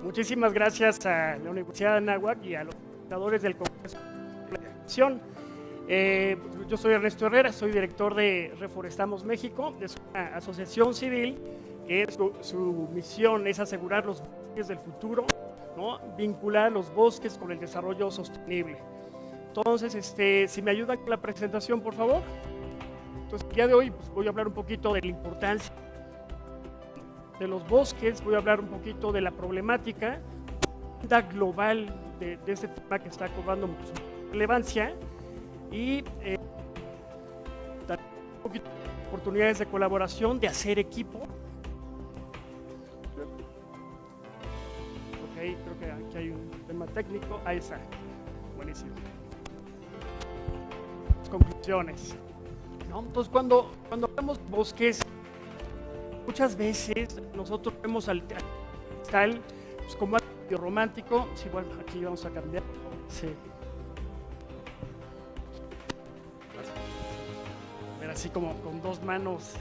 Muchísimas gracias a la Universidad de Anáhuac y a los organizadores del Congreso de la Acción. Yo soy Ernesto Herrera, soy director de Reforestamos México, es una asociación civil que su misión es asegurar los bosques del futuro, ¿no? Vincular los bosques con el desarrollo sostenible. Entonces, si me ayudan con la presentación, por favor. Entonces, el día de hoy voy a hablar un poquito de la importancia de los bosques, voy a hablar un poquito de la problemática global de este tema que está cobrando mucha relevancia y un poquito de oportunidades de colaboración, de hacer equipo. Ok, creo que aquí hay un tema técnico. Ahí está. Buenísimo. Conclusiones, ¿no? Entonces, cuando hablamos de bosques, muchas veces nosotros vemos al cristal pues, como algo romántico. Sí, bueno, aquí vamos a cambiar. Sí. A ver, así como con dos manos.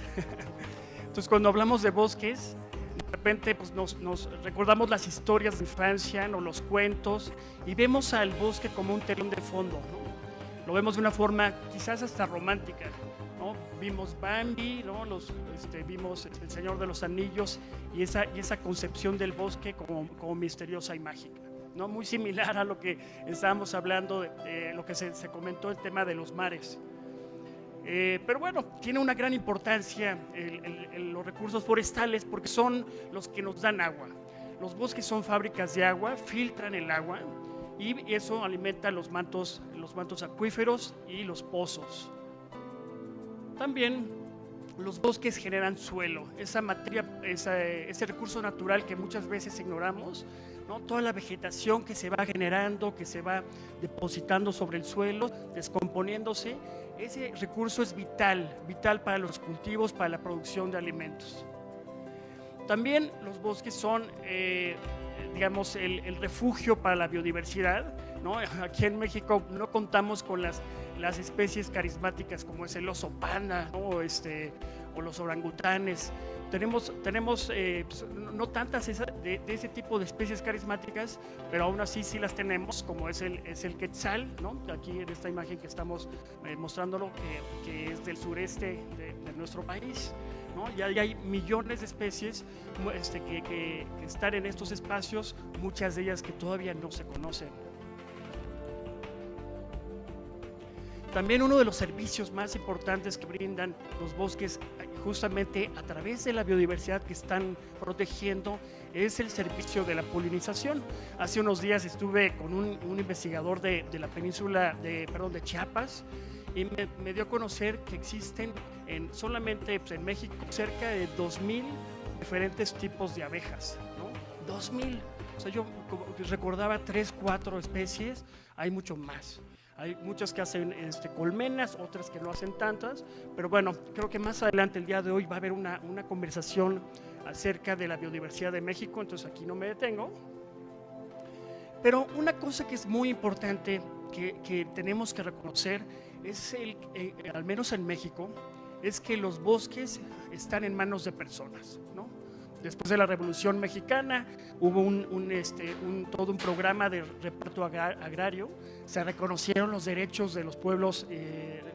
Entonces, cuando hablamos de bosques, de repente pues, nos recordamos las historias de infancia, ¿no? Los cuentos, y vemos al bosque como un telón de fondo, ¿no? Lo vemos de una forma quizás hasta romántica, ¿no? Vimos Bambi, ¿no? Vimos El Señor de los Anillos y esa concepción del bosque como misteriosa y mágica, ¿no? Muy similar a lo que estábamos hablando, de lo que se comentó, el tema de los mares. Pero bueno, tiene una gran importancia los recursos forestales porque son los que nos dan agua. Los bosques son fábricas de agua, filtran el agua y eso alimenta los mantos acuíferos y los pozos. También los bosques generan suelo, esa materia, ese recurso natural que muchas veces ignoramos, ¿no? Toda la vegetación que se va generando, que se va depositando sobre el suelo, descomponiéndose, ese recurso es vital para los cultivos, para la producción de alimentos. También los bosques son, digamos, el refugio para la biodiversidad, ¿no? Aquí en México no contamos con las especies carismáticas como es el oso panda, ¿no? O los orangutanes. Tenemos no tantas de ese tipo de especies carismáticas, pero aún así sí las tenemos, como es el quetzal, ¿no? Aquí en esta imagen que estamos mostrándolo, que es del sureste de nuestro país, ¿no? Ya hay millones de especies que están en estos espacios, muchas de ellas que todavía no se conocen. También uno de los servicios más importantes que brindan los bosques justamente a través de la biodiversidad que están protegiendo es el servicio de la polinización. Hace unos días estuve con un investigador de la península de Chiapas y me dio a conocer que existen solamente en México cerca de 2,000 diferentes tipos de abejas, ¿no? 2,000. O sea, yo recordaba 3, 4 especies, hay mucho más. Hay muchas que hacen colmenas, otras que no hacen tantas, pero bueno, creo que más adelante el día de hoy va a haber una conversación acerca de la biodiversidad de México, entonces aquí no me detengo. Pero una cosa que es muy importante que tenemos que reconocer es, al menos en México, es que los bosques están en manos de personas, ¿no? Después de la Revolución Mexicana hubo todo un programa de reparto agrario, se reconocieron los derechos de los pueblos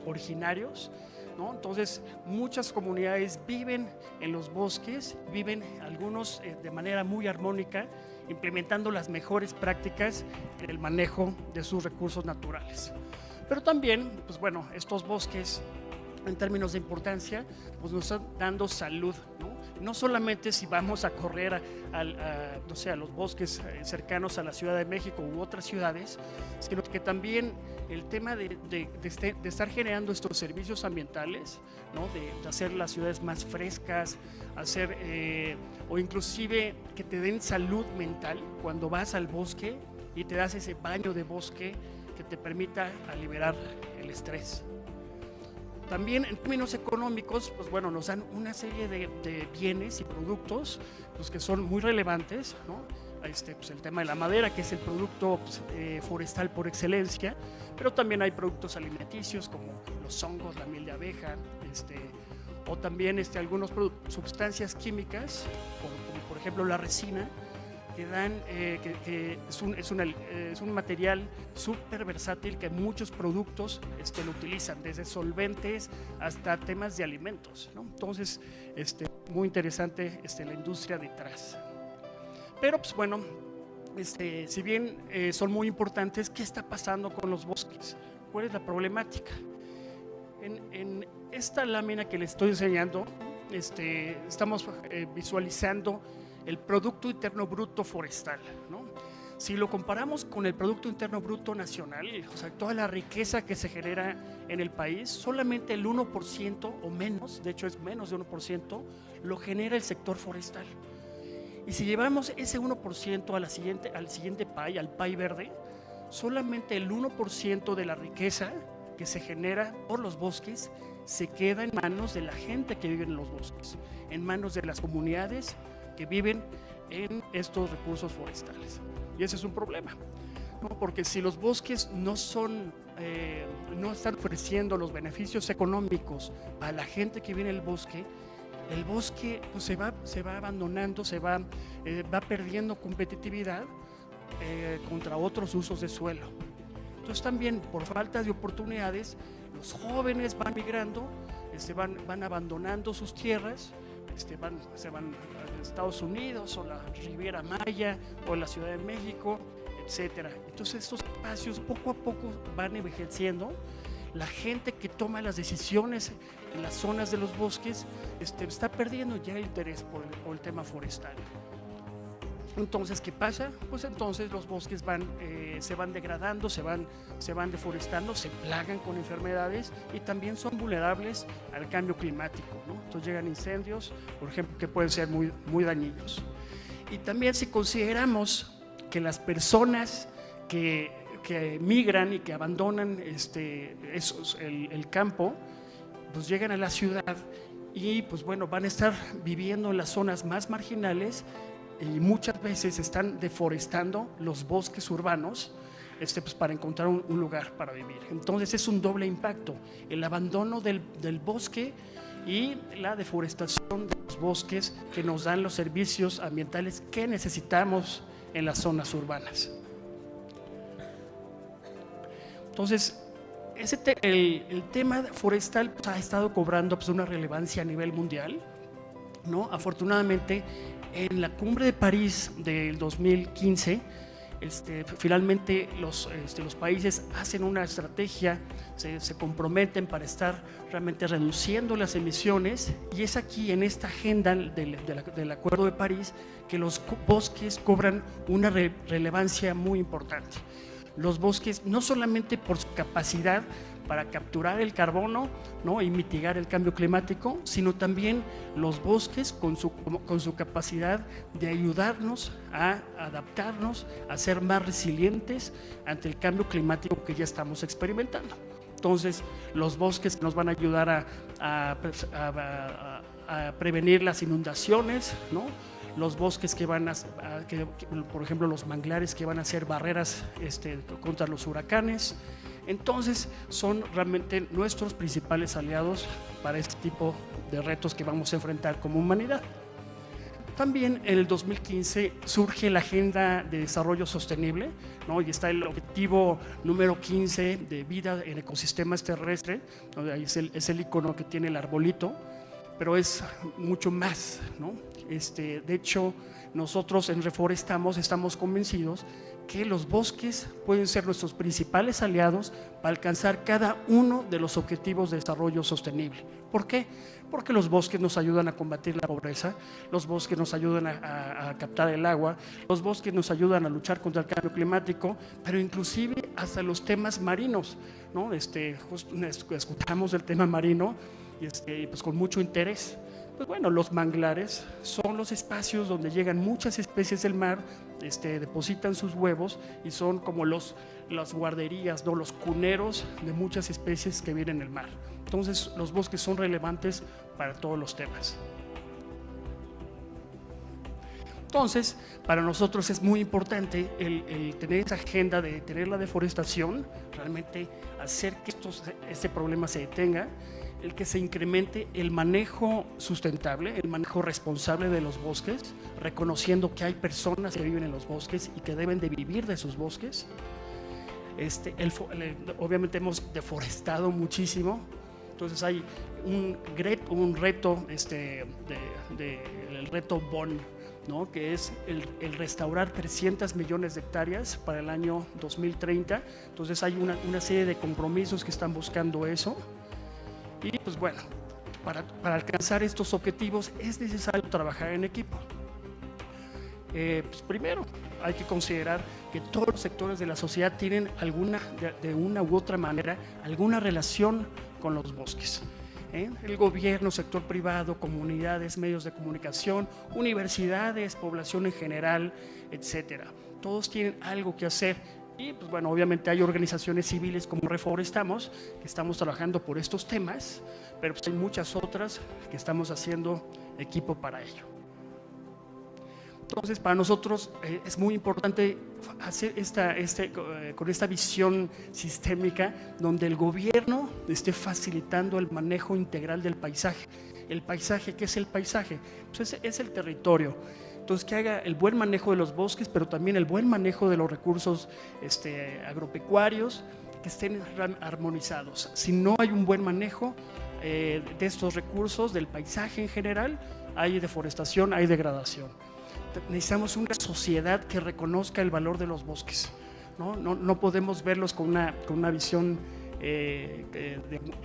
originarios, ¿no? Entonces muchas comunidades viven en los bosques, viven algunos de manera muy armónica, implementando las mejores prácticas en el manejo de sus recursos naturales. Pero también, pues bueno, estos bosques en términos de importancia, pues nos están dando salud, ¿no? No solamente si vamos a correr no sé, a los bosques cercanos a la Ciudad de México u otras ciudades, sino que también el tema de estar generando estos servicios ambientales, ¿no? De hacer las ciudades más frescas, o inclusive que te den salud mental cuando vas al bosque y te das ese baño de bosque que te permita liberar el estrés. También en términos económicos, pues bueno, nos dan una serie de bienes y productos pues, que son muy relevantes, ¿no? Pues el tema de la madera, que es el producto forestal por excelencia, pero también hay productos alimenticios como los hongos, la miel de abeja, o también algunas sustancias químicas, como por ejemplo la resina, que dan, que es un material súper versátil que muchos productos lo utilizan, desde solventes hasta temas de alimentos, ¿no? Entonces, muy interesante la industria detrás. Pero, pues bueno, si bien son muy importantes, ¿qué está pasando con los bosques? ¿Cuál es la problemática? En esta lámina que les estoy enseñando, estamos visualizando el Producto Interno Bruto forestal, ¿no? Si lo comparamos con el Producto Interno Bruto nacional, o sea, toda la riqueza que se genera en el país, solamente el 1% o menos, de hecho es menos de 1%, lo genera el sector forestal. Y si llevamos ese 1% al siguiente pie, al pie verde, solamente el 1% de la riqueza que se genera por los bosques se queda en manos de la gente que vive en los bosques, en manos de las comunidades que viven en estos recursos forestales. Y ese es un problema, ¿no? Porque si los bosques no están ofreciendo los beneficios económicos a la gente que vive en el bosque pues se va abandonando, va perdiendo competitividad contra otros usos de suelo. Entonces también por falta de oportunidades los jóvenes van migrando, van abandonando sus tierras, se van a Estados Unidos o la Riviera Maya o la Ciudad de México, etcétera. Entonces estos espacios poco a poco van envejeciendo. La gente que toma las decisiones en las zonas de los bosques está perdiendo ya el interés por el tema forestal. Entonces, ¿qué pasa? Pues entonces los bosques se van degradando, se van deforestando, se plagan con enfermedades y también son vulnerables al cambio climático, ¿no? Entonces llegan incendios, por ejemplo, que pueden ser muy, muy dañinos. Y también si consideramos que las personas que migran y que abandonan el campo, pues llegan a la ciudad y pues bueno, van a estar viviendo en las zonas más marginales y muchas veces están deforestando los bosques urbanos pues para encontrar un lugar para vivir. Entonces es un doble impacto, el abandono del bosque y la deforestación de los bosques que nos dan los servicios ambientales que necesitamos en las zonas urbanas. Entonces, el tema forestal pues, ha estado cobrando pues, una relevancia a nivel mundial, ¿no? Afortunadamente, en la Cumbre de París del 2015, finalmente los países hacen una estrategia, se comprometen para estar realmente reduciendo las emisiones, y es aquí en esta agenda del Acuerdo de París que los bosques cobran una relevancia muy importante. Los bosques, no solamente por su capacidad para capturar el carbono, ¿no? y mitigar el cambio climático, sino también los bosques con su capacidad de ayudarnos a adaptarnos, a ser más resilientes ante el cambio climático que ya estamos experimentando. Entonces, los bosques nos van a ayudar a prevenir las inundaciones, ¿no? Los bosques por ejemplo, los manglares que van a ser barreras contra los huracanes. Entonces, son realmente nuestros principales aliados para este tipo de retos que vamos a enfrentar como humanidad. También en el 2015 surge la Agenda de Desarrollo Sostenible, ¿no? Y está el objetivo número 15 de vida en ecosistemas terrestres, ¿no? Ahí es el icono que tiene el arbolito, pero es mucho más, ¿no? De hecho, nosotros en Reforestamos estamos convencidos que los bosques pueden ser nuestros principales aliados para alcanzar cada uno de los objetivos de desarrollo sostenible. ¿Por qué? Porque los bosques nos ayudan a combatir la pobreza, los bosques nos ayudan a captar el agua, los bosques nos ayudan a luchar contra el cambio climático, pero inclusive hasta los temas marinos, ¿no? Escuchamos el tema marino y pues con mucho interés. Pues bueno, los manglares son los espacios donde llegan muchas especies del mar, depositan sus huevos y son como las guarderías, ¿no? Los cuneros de muchas especies que viven en el mar. Entonces, los bosques son relevantes para todos los temas. Entonces, para nosotros es muy importante el tener esa agenda de detener la deforestación, realmente hacer que este problema se detenga. el que se incremente el manejo sustentable, el manejo responsable de los bosques, reconociendo que hay personas que viven en los bosques y que deben de vivir de sus bosques. Obviamente hemos deforestado muchísimo, entonces hay un reto, el reto BON, ¿no? Que es el restaurar 300 millones de hectáreas para el año 2030. Entonces hay una serie de compromisos que están buscando eso. Y pues bueno, para alcanzar estos objetivos es necesario trabajar en equipo. Pues primero hay que considerar que todos los sectores de la sociedad tienen de una u otra manera alguna relación con los bosques. El gobierno, sector privado, comunidades, medios de comunicación, universidades, población en general, etcétera. Todos tienen algo que hacer. Y pues bueno, obviamente hay organizaciones civiles como Reforestamos, que estamos trabajando por estos temas, pero pues hay muchas otras que estamos haciendo equipo para ello. Entonces, para nosotros es muy importante hacer con esta visión sistémica, donde el gobierno esté facilitando el manejo integral del paisaje. El paisaje, ¿qué es el paisaje? Pues es el territorio. Entonces, que haga el buen manejo de los bosques, pero también el buen manejo de los recursos agropecuarios, que estén armonizados. Si no hay un buen manejo de estos recursos, del paisaje en general, hay deforestación, hay degradación. Necesitamos una sociedad que reconozca el valor de los bosques. No podemos verlos con una visión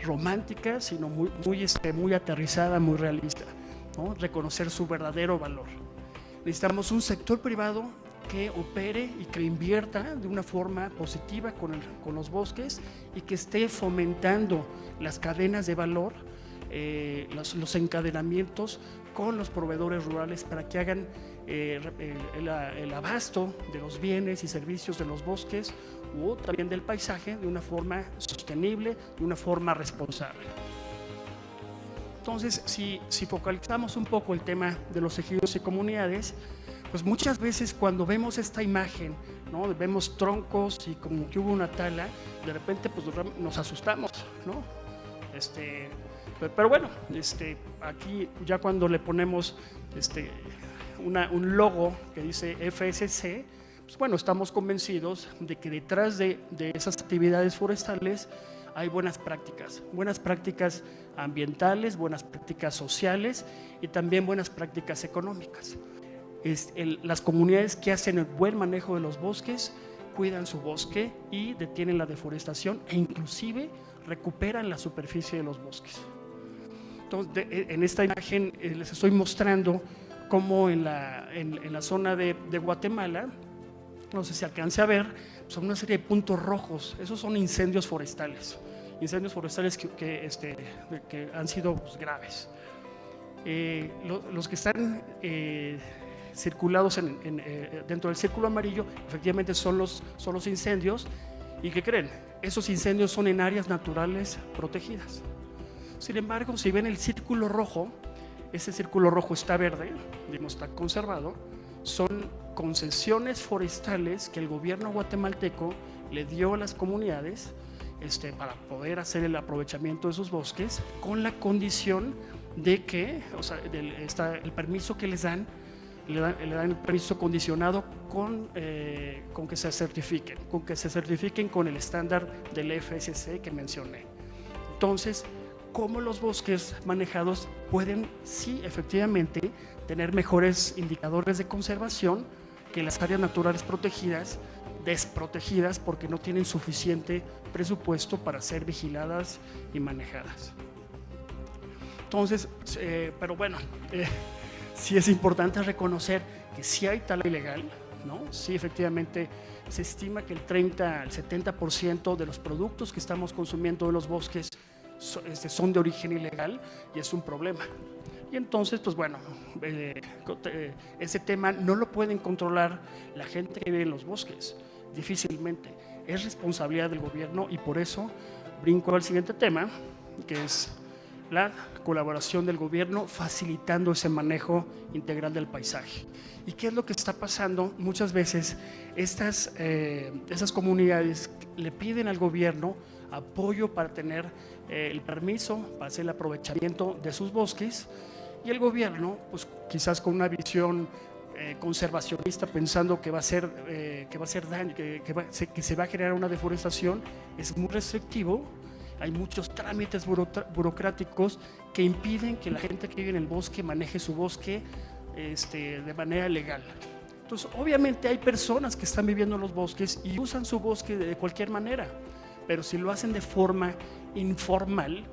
romántica, sino muy aterrizada, muy realista, ¿no? Reconocer su verdadero valor. Necesitamos un sector privado que opere y que invierta de una forma positiva con los bosques y que esté fomentando las cadenas de valor, los encadenamientos con los proveedores rurales para que hagan el abasto de los bienes y servicios de los bosques o también del paisaje de una forma sostenible, de una forma responsable. Entonces, si focalizamos un poco el tema de los ejidos y comunidades, pues muchas veces cuando vemos esta imagen, ¿no? Vemos troncos y como que hubo una tala, de repente pues nos asustamos, ¿no? Pero bueno, aquí ya cuando le ponemos un logo que dice FSC, pues bueno, estamos convencidos de que detrás de esas actividades forestales hay buenas prácticas ambientales, buenas prácticas sociales y también buenas prácticas económicas. Las comunidades que hacen el buen manejo de los bosques cuidan su bosque y detienen la deforestación e inclusive recuperan la superficie de los bosques. Entonces, en esta imagen les estoy mostrando cómo en la zona de Guatemala, no sé si alcance a ver, son una serie de puntos rojos. Esos son incendios forestales que han sido pues, graves. Los que están circulados dentro del círculo amarillo, efectivamente son los incendios. ¿Y qué creen? Esos incendios son en áreas naturales protegidas. Sin embargo, si ven el círculo rojo, ese círculo rojo está verde, está conservado, son concesiones forestales que el gobierno guatemalteco le dio a las comunidades para poder hacer el aprovechamiento de sus bosques, con la condición de que, el permiso que le dan el permiso condicionado con que se certifiquen con el estándar del FSC que mencioné. Entonces, ¿cómo los bosques manejados pueden, sí, efectivamente, tener mejores indicadores de conservación que las áreas naturales protegidas, desprotegidas porque no tienen suficiente presupuesto para ser vigiladas y manejadas? Entonces, pero bueno, sí es importante reconocer que sí hay tala ilegal, ¿no? Sí, efectivamente, se estima que el 30 al 70% de los productos que estamos consumiendo de los bosques son de origen ilegal y es un problema. Y entonces, pues bueno, ese tema no lo pueden controlar la gente que vive en los bosques, difícilmente. Es responsabilidad del gobierno y por eso brinco al siguiente tema, que es la colaboración del gobierno facilitando ese manejo integral del paisaje. ¿Y qué es lo que está pasando? Muchas veces esas comunidades le piden al gobierno apoyo para tener el permiso, para hacer el aprovechamiento de sus bosques, y el gobierno, pues quizás con una visión conservacionista, pensando que va a ser daño, que se va a generar una deforestación, es muy restrictivo. Hay muchos trámites burocráticos que impiden que la gente que vive en el bosque maneje su bosque de manera legal. Entonces, obviamente hay personas que están viviendo en los bosques y usan su bosque de cualquier manera, pero si lo hacen de forma informal,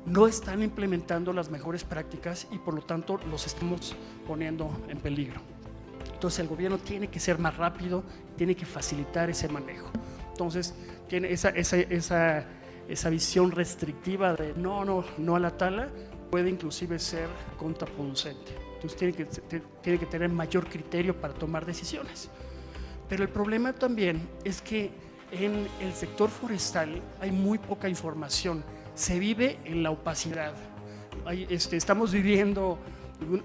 no están implementando las mejores prácticas y por lo tanto los estamos poniendo en peligro. Entonces el gobierno tiene que ser más rápido, tiene que facilitar ese manejo. Entonces tiene esa visión restrictiva de no a la tala, puede inclusive ser contraproducente. Entonces tiene que tener mayor criterio para tomar decisiones. Pero el problema también es que en el sector forestal hay muy poca información, se vive en la opacidad. Estamos viviendo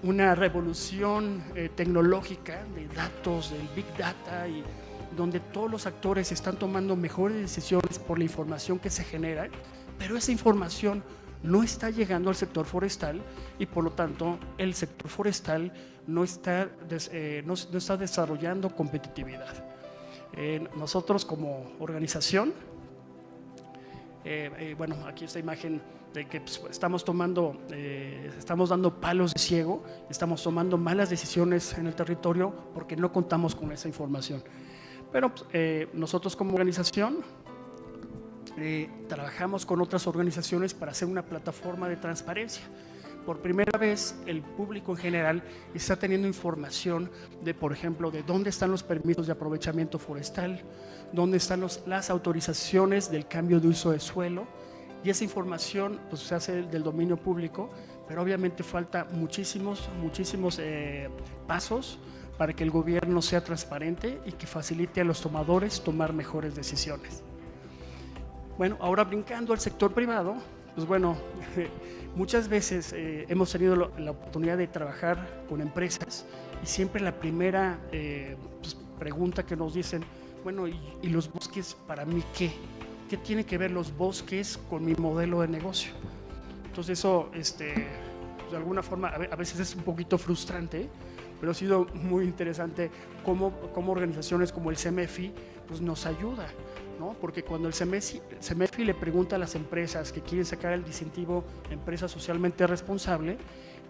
una revolución tecnológica de datos, del Big Data, y donde todos los actores están tomando mejores decisiones por la información que se genera, pero esa información no está llegando al sector forestal y por lo tanto el sector forestal no está desarrollando competitividad. Nosotros como organización, bueno, aquí esta imagen de que pues, estamos dando palos de ciego, estamos tomando malas decisiones en el territorio porque no contamos con esa información. Pero nosotros como organización trabajamos con otras organizaciones para hacer una plataforma de transparencia. Por primera vez el público en general está teniendo información de, por ejemplo, de dónde están los permisos de aprovechamiento forestal, dónde están las autorizaciones del cambio de uso de suelo, y esa información pues, se hace del dominio público, pero obviamente falta muchísimos pasos para que el gobierno sea transparente y que facilite a los tomadores tomar mejores decisiones. Bueno, ahora brincando al sector privado, pues bueno, muchas veces hemos tenido la oportunidad de trabajar con empresas y siempre la primera pues, pregunta que nos dicen, bueno, ¿y los bosques para mí qué? ¿Qué tiene que ver los bosques con mi modelo de negocio? Entonces eso, pues, de alguna forma, a veces es un poquito frustrante, pero ha sido muy interesante cómo organizaciones como el CEMEFI pues, nos ayuda, ¿no? Porque cuando el CEMEFI le pregunta a las empresas que quieren sacar el distintivo Empresa Socialmente Responsable,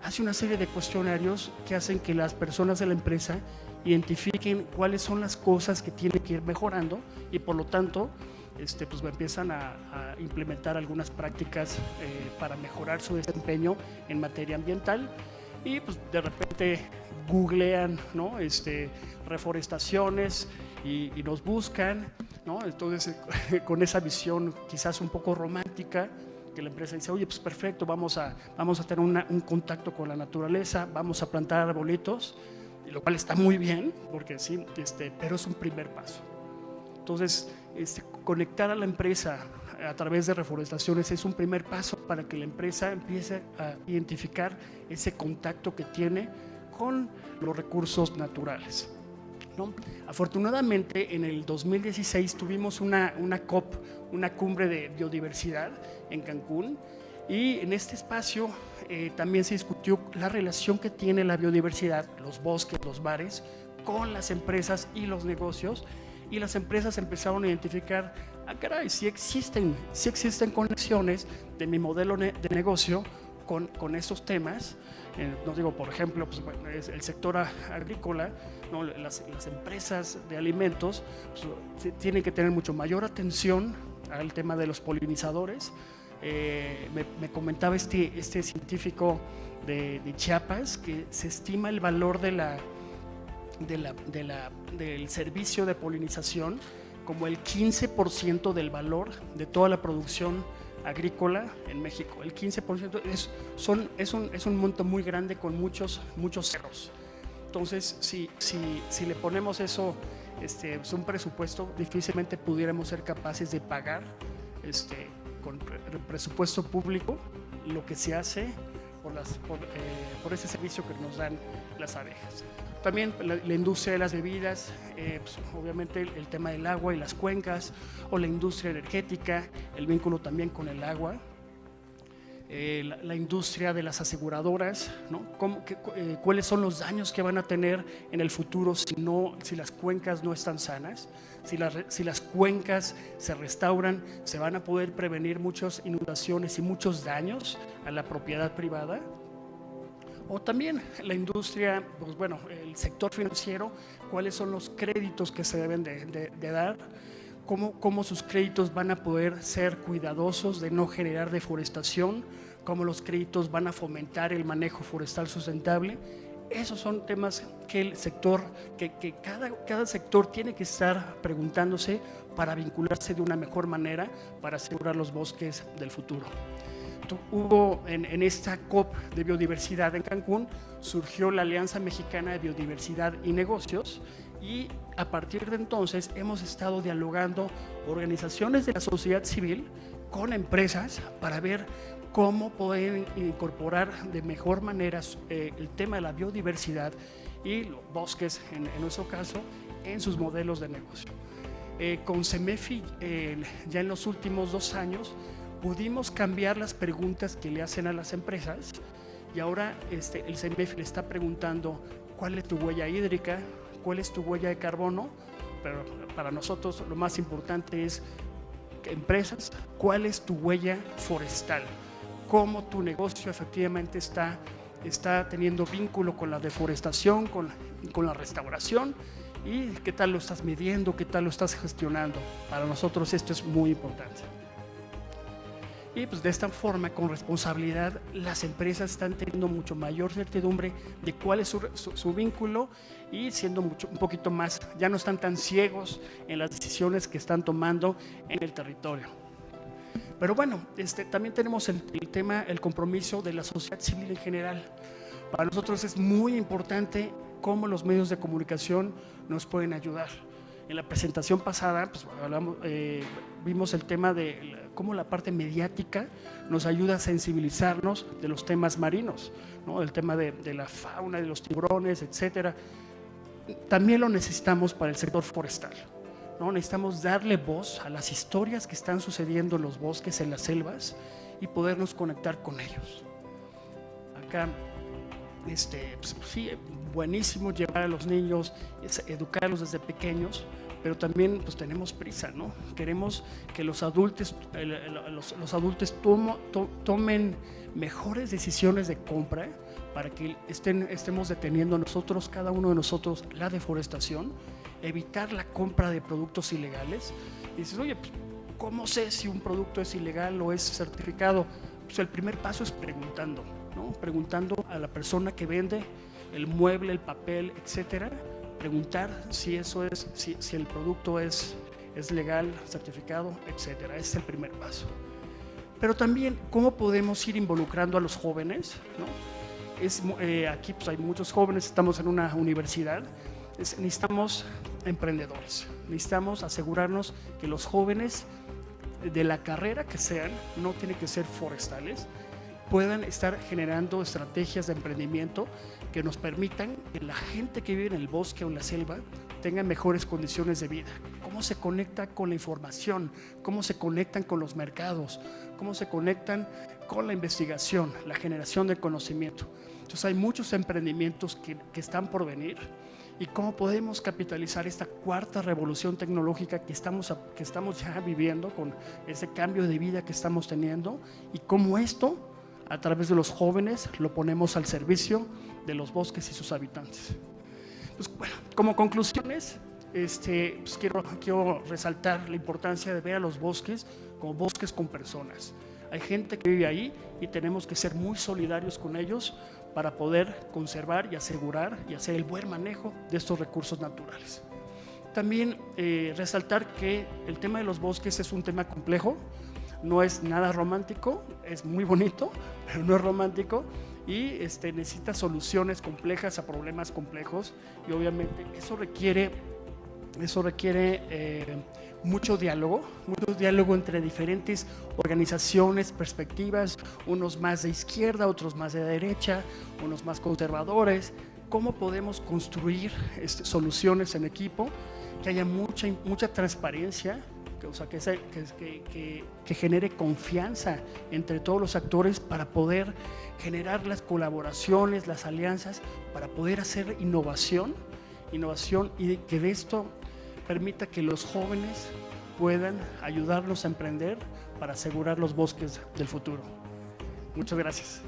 hace una serie de cuestionarios que hacen que las personas de la empresa identifiquen cuáles son las cosas que tienen que ir mejorando y por lo tanto pues empiezan a implementar algunas prácticas para mejorar su desempeño en materia ambiental y pues de repente googlean, ¿no? Reforestaciones y nos buscan, ¿no? Entonces con esa visión quizás un poco romántica que la empresa dice, oye, pues perfecto, vamos a tener un contacto con la naturaleza, vamos a plantar arbolitos, lo cual está muy bien, porque sí, pero es un primer paso. Entonces, conectar a la empresa a través de reforestaciones es un primer paso para que la empresa empiece a identificar ese contacto que tiene con los recursos naturales, ¿no? Afortunadamente, en el 2016 tuvimos una COP, una cumbre de biodiversidad en Cancún, y en este espacio también se discutió la relación que tiene la biodiversidad, los bosques, los mares, con las empresas y los negocios. Y las empresas empezaron a identificar, caray, sí existen conexiones de mi modelo de negocio con estos temas. No digo, por ejemplo, pues, bueno, el sector agrícola, ¿no? Las empresas de alimentos pues, tienen que tener mucho mayor atención al tema de los polinizadores. Me comentaba este científico de Chiapas que se estima el valor del servicio de polinización como el 15% del valor de toda la producción agrícola en México. El 15% es un monto muy grande con muchos cerros. Entonces, si le ponemos eso, es un presupuesto, difícilmente pudiéramos ser capaces de pagar con presupuesto público lo que se hace por ese servicio que nos dan las abejas. también la industria de las bebidas, pues, obviamente el tema del agua y las cuencas, o la industria energética, el vínculo también con el agua. La industria de las aseguradoras, ¿no? ¿Cuáles son los daños que van a tener en el futuro si las cuencas no están sanas? Si las cuencas se restauran, se van a poder prevenir muchas inundaciones y muchos daños a la propiedad privada. O también la industria, pues bueno, el sector financiero, cuáles son los créditos que se deben de dar, cómo sus créditos van a poder ser cuidadosos de no generar deforestación, cómo los créditos van a fomentar el manejo forestal sustentable. Esos son temas que el sector, que cada sector tiene que estar preguntándose para vincularse de una mejor manera para asegurar los bosques del futuro. Hubo en esta COP de biodiversidad en Cancún, surgió la Alianza Mexicana de Biodiversidad y Negocios, y a partir de entonces hemos estado dialogando organizaciones de la sociedad civil con empresas para ver cómo pueden incorporar de mejor manera el tema de la biodiversidad y los bosques, en nuestro caso, en sus modelos de negocio. Con CEMEFI, ya en los últimos 2 años, pudimos cambiar las preguntas que le hacen a las empresas, y ahora el CEMEFI le está preguntando cuál es tu huella hídrica, cuál es tu huella de carbono, pero para nosotros lo más importante es, empresas, cuál es tu huella forestal, cómo tu negocio efectivamente está teniendo vínculo con la deforestación, con la restauración, y qué tal lo estás midiendo, qué tal lo estás gestionando. Para nosotros esto es muy importante. Y pues de esta forma, con responsabilidad, las empresas están teniendo mucho mayor certidumbre de cuál es su vínculo, y siendo un poquito más, ya no están tan ciegos en las decisiones que están tomando en el territorio. Pero bueno, también tenemos el tema, el compromiso de la sociedad civil en general. Para nosotros es muy importante cómo los medios de comunicación nos pueden ayudar. En la presentación pasada pues, vimos el tema de cómo la parte mediática nos ayuda a sensibilizarnos de los temas marinos, ¿no? El tema de la fauna, de los tiburones, etcétera. También lo necesitamos para el sector forestal, ¿no? Necesitamos darle voz a las historias que están sucediendo en los bosques, en las selvas, y podernos conectar con ellos. Acá, pues, sí, buenísimo llevar a los niños, educarlos desde pequeños, pero también pues tenemos prisa, ¿no? Queremos que los adultos tomen mejores decisiones de compra para que estemos deteniendo nosotros, cada uno de nosotros, la deforestación, evitar la compra de productos ilegales. Y dices, oye, pues, ¿cómo sé si un producto es ilegal o es certificado? Pues el primer paso es preguntando, ¿no? Preguntando a la persona que vende el mueble, el papel, etcétera, preguntar si el producto es legal, certificado, etcétera. Ese es el primer paso. Pero también, ¿cómo podemos ir involucrando a los jóvenes, ¿no? Aquí pues, hay muchos jóvenes, estamos en una universidad, necesitamos emprendedores, necesitamos asegurarnos que los jóvenes de la carrera que sean, no tienen que ser forestales, puedan estar generando estrategias de emprendimiento que nos permitan que la gente que vive en el bosque o en la selva tenga mejores condiciones de vida. Cómo se conecta con la información, cómo se conectan con los mercados, cómo se conectan con la investigación, la generación de conocimiento. Entonces hay muchos emprendimientos que están por venir, y cómo podemos capitalizar esta cuarta revolución tecnológica que estamos ya viviendo, con ese cambio de vida que estamos teniendo, y cómo esto, a través de los jóvenes, lo ponemos al servicio de los bosques y sus habitantes. Pues, bueno, como conclusiones, pues quiero resaltar la importancia de ver a los bosques como bosques con personas. Hay gente que vive ahí y tenemos que ser muy solidarios con ellos para poder conservar y asegurar y hacer el buen manejo de estos recursos naturales. También resaltar que el tema de los bosques es un tema complejo, no es nada romántico, es muy bonito, pero no es romántico, y necesita soluciones complejas a problemas complejos, y obviamente eso requiere mucho diálogo entre diferentes organizaciones, perspectivas, unos más de izquierda, otros más de derecha, unos más conservadores, cómo podemos construir soluciones en equipo, que haya mucha transparencia, que genere confianza entre todos los actores para poder generar las colaboraciones, las alianzas, para poder hacer innovación y que de esto permita que los jóvenes puedan ayudarnos a emprender para asegurar los bosques del futuro. Muchas gracias.